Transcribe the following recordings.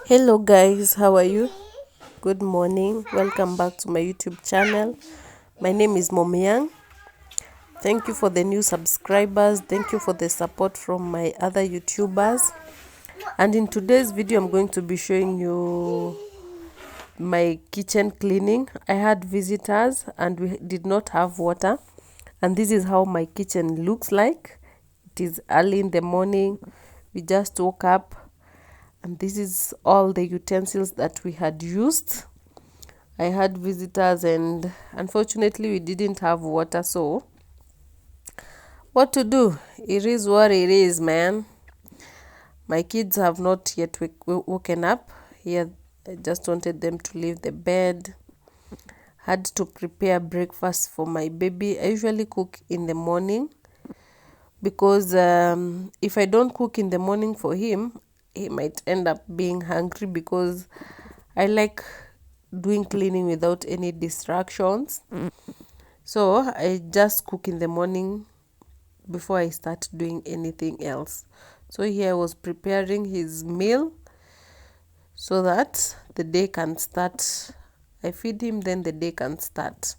Hello guys, how are you? Good morning. Welcome back to my YouTube channel. My name is Mom Young. Thank you for the new subscribers. Thank you for the support from my other YouTubers. And in today's video, I'm going to be showing you my kitchen cleaning. I had visitors and we did not have water. And this is how my kitchen looks like. It is early in the morning. We just woke up. And this is all the utensils that we had used. I had visitors and unfortunately we didn't have water, so what to do? It is what it is, man. My kids have not yet woken up. Here, I just wanted them to leave the bed. Had to prepare breakfast for my baby. I usually cook in the morning because if I don't cook in the morning for him, he might end up being hungry because I like doing cleaning without any distractions. So I just cook in the morning before I start doing anything else. So here I was preparing his meal so that the day can start. I feed him, then the day can start.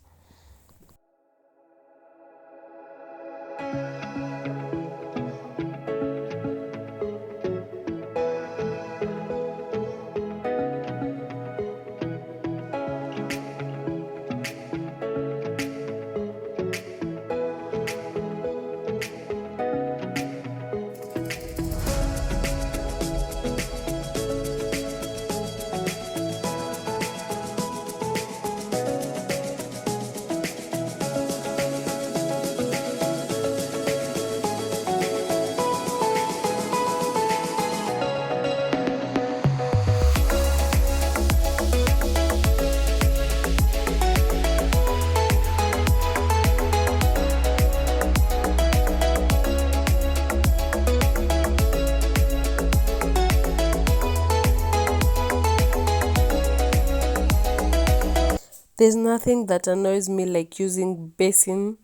There's nothing that annoys me like using basin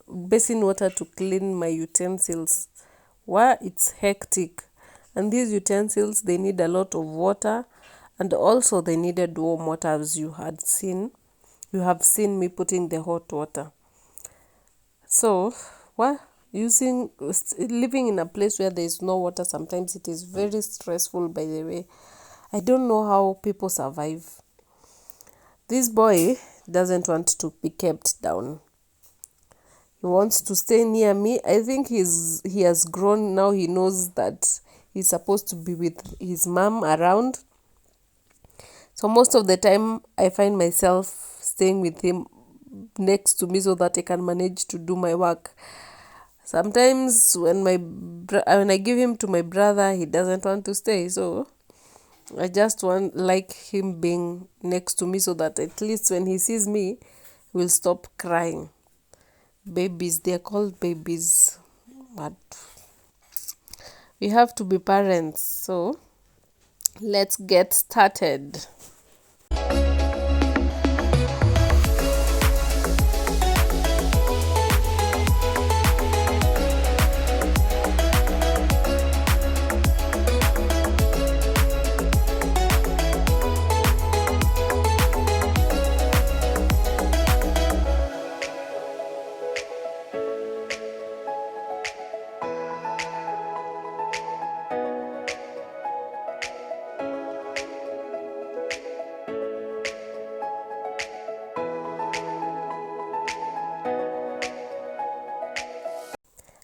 water to clean my utensils. Why? It's hectic. And these utensils, they need a lot of water, and also they needed warm water, as you have seen me putting the hot water. So living in a place where there is no water, sometimes it is very stressful. By the way, I don't know how people survive. This boy doesn't want to be kept down. He wants to stay near me. I think he has grown now. He knows that he's supposed to be with his mom around. So most of the time, I find myself staying with him next to me so that I can manage to do my work. Sometimes when I give him to my brother, he doesn't want to stay. So I just like him being next to me so that at least when he sees me, he will stop crying. Babies, they're called babies, but we have to be parents. So let's get started.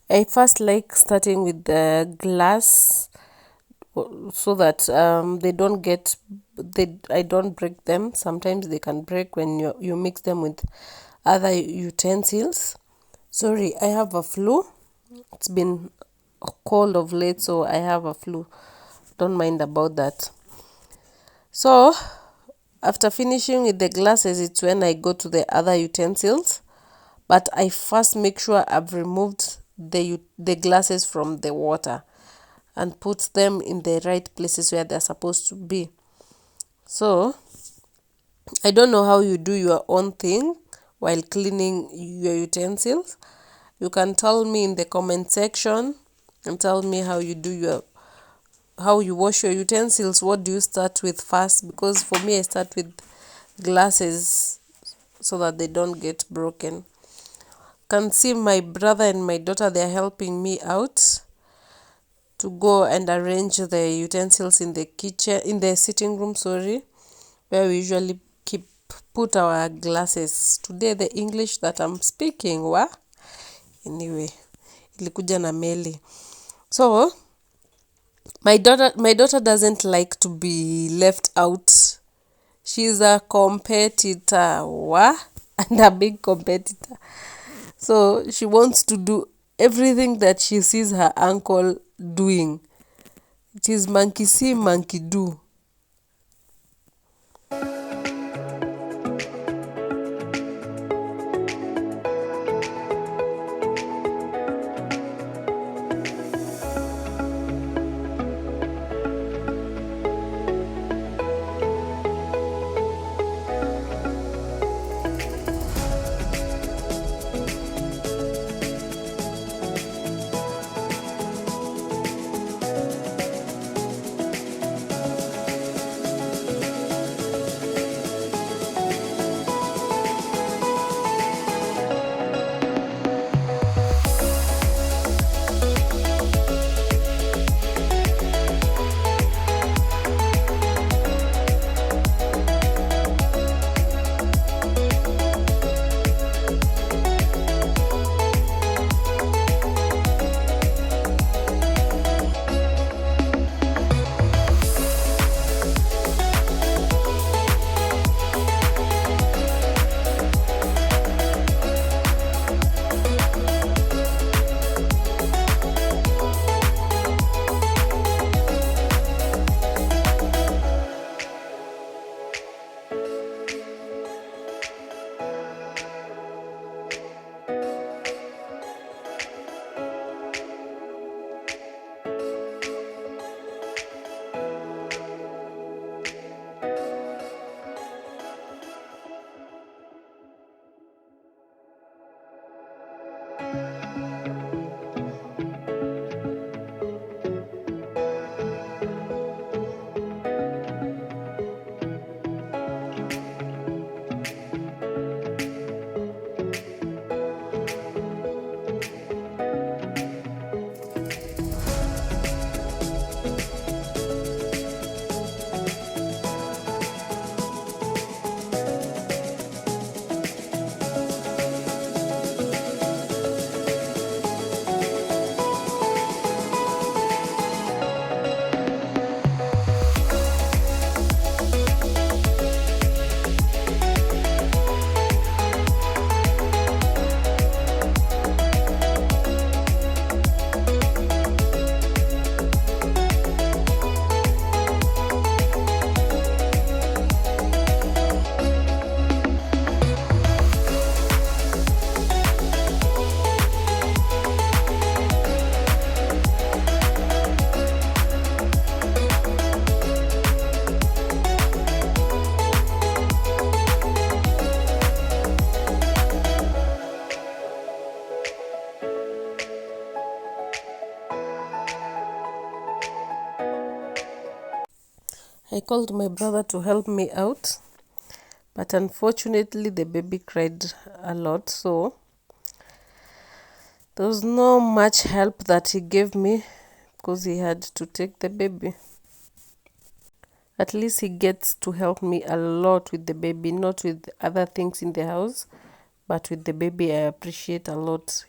I first like starting with the glass so that I don't break them. Sometimes they can break when you mix them with other utensils. Sorry, I have a flu. It's been cold of late, so I have a flu. Don't mind about that. So after finishing with the glasses, it's when I go to the other utensils. But I first make sure I've removed the glasses from the water and put them in the right places where they're supposed to be. So I don't know how you do your own thing while cleaning your utensils. You can tell me in the comment section and tell me how you do how you wash your utensils. What do you start with first? Because for me, I start with glasses so that they don't get broken. Can see my brother and my daughter, they are helping me out to go and arrange the utensils in the kitchen, in the sitting room, sorry, where we usually put our glasses. Today the English that I'm speaking anyway, ilikuja na meli. So my daughter doesn't like to be left out. She's a competitor, and a big competitor. So she wants to do everything that she sees her uncle doing. It is monkey see, monkey do. I called my brother to help me out, but unfortunately the baby cried a lot, so there was no much help that he gave me because he had to take the baby. At least he gets to help me a lot with the baby, not with other things in the house, but with the baby I appreciate a lot.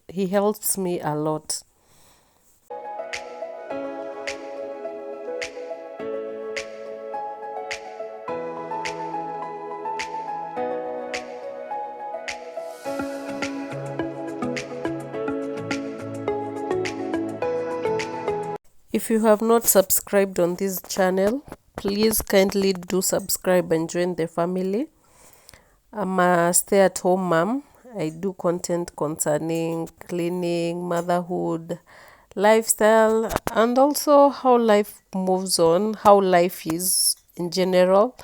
He helps me a lot. If you have not subscribed on this channel, please kindly do subscribe and join the family. I'm a stay-at-home mom. I do content concerning cleaning, motherhood, lifestyle, and also how life moves on, how life is in general.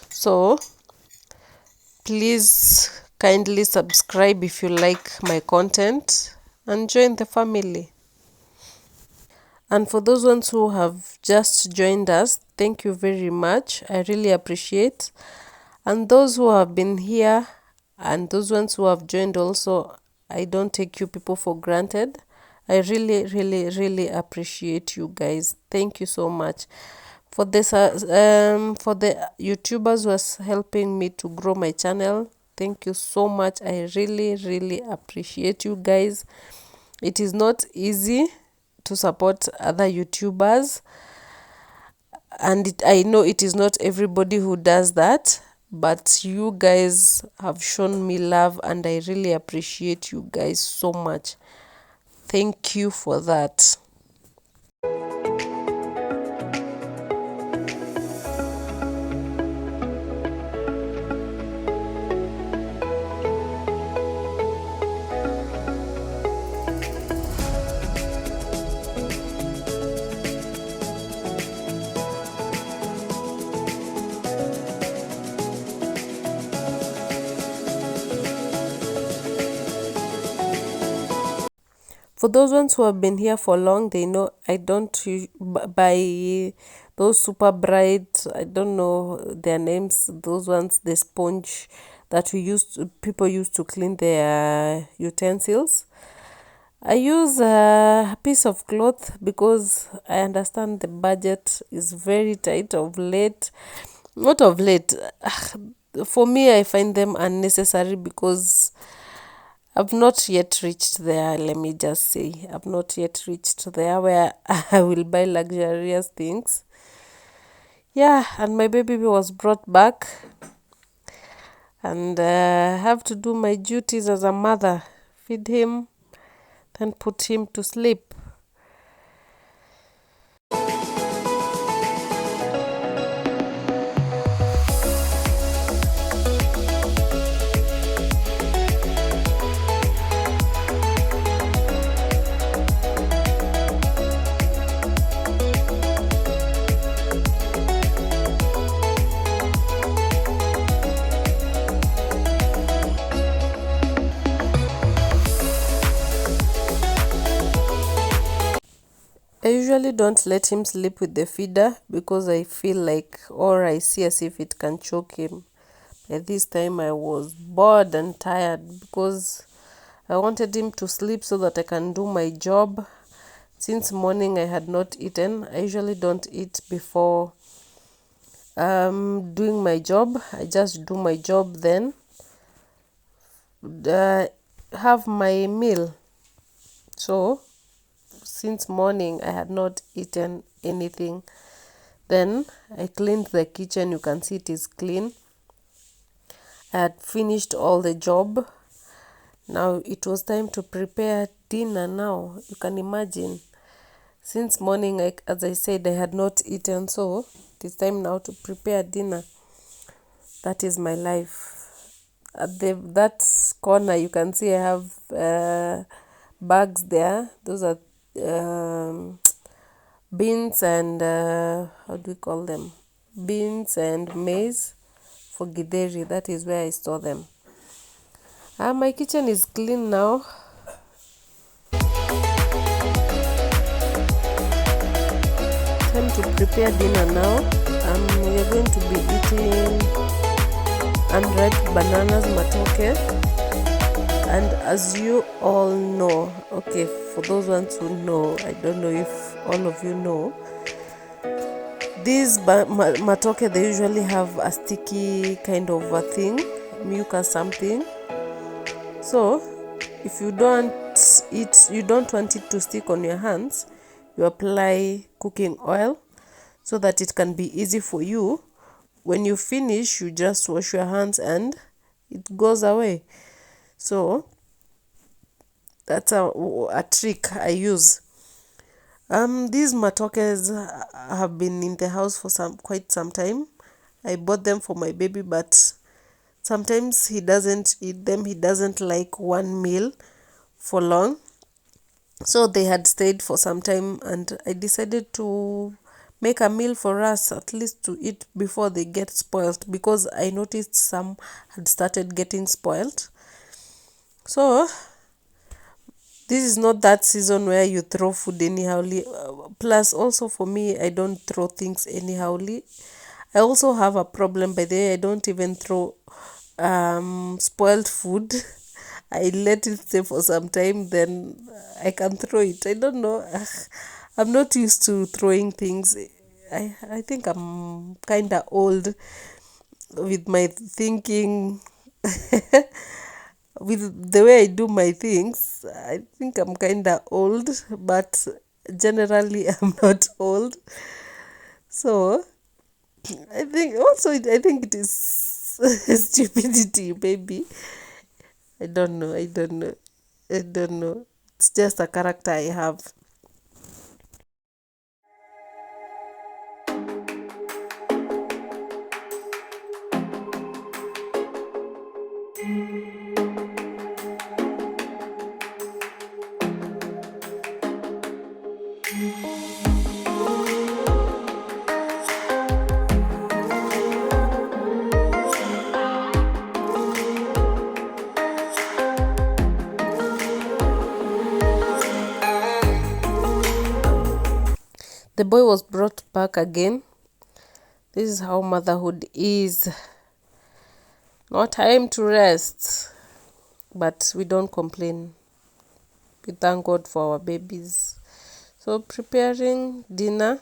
So please kindly subscribe if you like my content and join the family. And for those ones who have just joined us, thank you very much. I really appreciate. And those who have been here and those ones who have joined also, I don't take you people for granted. I really, really, really appreciate you guys. Thank you so much. For this, for the YouTubers who are helping me to grow my channel, thank you so much. I really, really appreciate you guys. It is not easy to support other YouTubers, and I know it is not everybody who does that, but you guys have shown me love and I really appreciate you guys so much. Thank you for that. For those ones who have been here for long, they know I don't buy those super bright, I don't know their names, those ones, the sponge that people used to clean their utensils. I use a piece of cloth because I understand the budget is very tight of late. Not of late. For me, I find them unnecessary because I've not yet reached there. Let me just say, I've not yet reached there where I will buy luxurious things. Yeah, and my baby was brought back, and I have to do my duties as a mother, feed him, then put him to sleep. I usually don't let him sleep with the feeder because I feel like, or I see as if it can choke him. By this time I was bored and tired because I wanted him to sleep so that I can do my job. Since morning I had not eaten. I usually don't eat before doing my job. I just do my job, then have my meal. So since morning I had not eaten anything. Then I cleaned the kitchen. You can see it is clean. I had finished all the job. Now it was time to prepare dinner. Now you can imagine, since morning, as I said, I had not eaten, so it is time now to prepare dinner. That is my life. At that corner you can see I have bags there. Those are beans and how do we call them, beans and maize for githeri. That is where I store them. My kitchen is clean now. Time to prepare dinner now. We are going to be eating unripe bananas, matoke. And as you all know, okay, for those ones who know, I don't know if all of you know, these matoke, they usually have a sticky kind of a thing, mucus something. So if you don't want it to stick on your hands, you apply cooking oil so that it can be easy for you. When you finish, you just wash your hands and it goes away. So that's a trick I use. These matokes have been in the house for quite some time. I bought them for my baby, but sometimes he doesn't eat them. He doesn't like one meal for long. So they had stayed for some time, and I decided to make a meal for us, at least to eat before they get spoiled, because I noticed some had started getting spoiled. So This is not that season where you throw food anyhowly. Plus, also for me, I don't throw things anyhowly. I also have a problem by the way. I don't even throw spoiled food. I let it stay for some time, then I can throw it. I don't know. I'm not used to throwing things. I think I'm kind of old with my thinking. With the way I do my things, I think I'm kind of old, but generally I'm not old. So I think it is stupidity, maybe. I don't know. It's just a character I have. The boy was brought back again. This is how motherhood is. No time to rest, but we don't complain. We thank God for our babies. So, preparing dinner.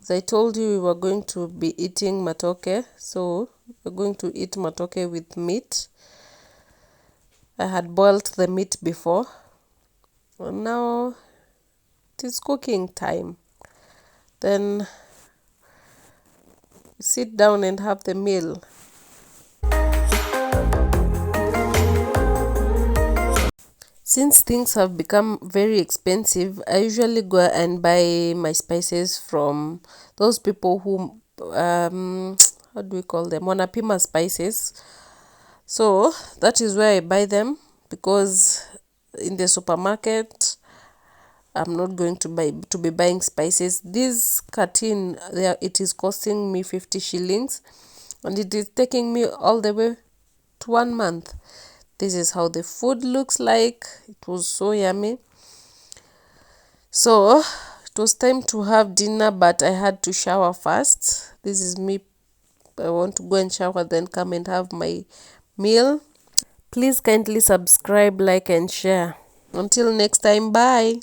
As I told you, we were going to be eating matoke. So, we're going to eat matoke with meat. I had boiled the meat before. And now it is cooking time. Then sit down and have the meal. Since things have become very expensive, I usually go and buy my spices from those people who, how do we call them? Wanapima spices. So that is where I buy them, because in the supermarket, I'm not going to be buying spices. This carton there, it is costing me 50 shillings, and it is taking me all the way to 1 month. This is how the food looks like. It was so yummy. So it was time to have dinner, but I had to shower first. This is me. I want to go and shower, then come and have my meal. Please kindly subscribe, like, and share. Until next time, bye.